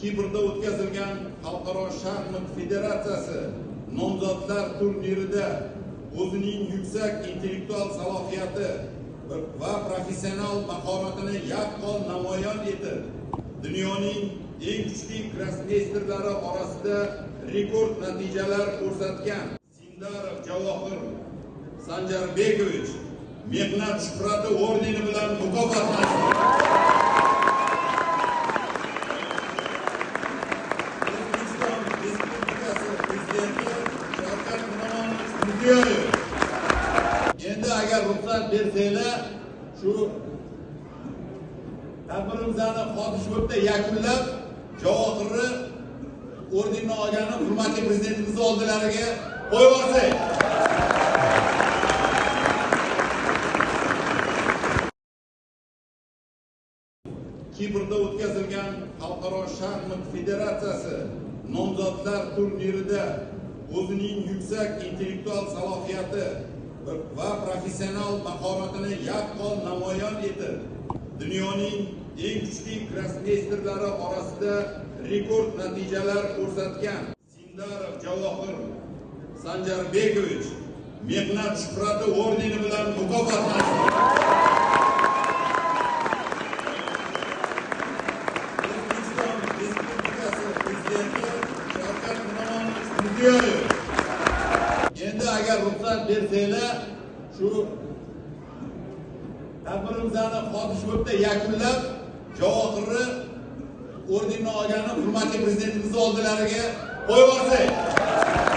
Kiprda o'tkazilgan Xalqaro shaxmat federatsiyasi nomzodlar turnirida o'zining yuksak intellektual salohiyati va professional mahoratini yaqqol namoyon etib, dunyoning eng kuchli grossmeysterlari orasida rekord natijalar ko'rsatgan Sindarov Javohir Sanjarbekovich mehnat shuhrati ordeni bilan mukofotlandi. Endi agar ruxsat bersanglar, shu tadbirimizni xotishlikda yakunlab, Javohirni ordenni olgani hurmatli prezidentimiz oldilariga qo'yib yuborsak. Kiprda o'tkazilgan Xalqaro shaxmat federatsiyasi nomzodlar turnirida o'zining yuksak intellektual salohiyati va professional mahoratini yaqqol namoyon etib, dunyoning eng kuchli grossmeysterlari orasida rekord natijalar ko'rsatgan Sindarov Javohir Sanjarbekovich mehnat shuhrati ordeni bilan mukofotlandi. Endi agar ruxsat bersanglar, shu tadbirimizni xotishlikda yakunlab, Javohirni ordenni olgani hurmatli prezidentimiz oldilariga qo'yib yuborsak.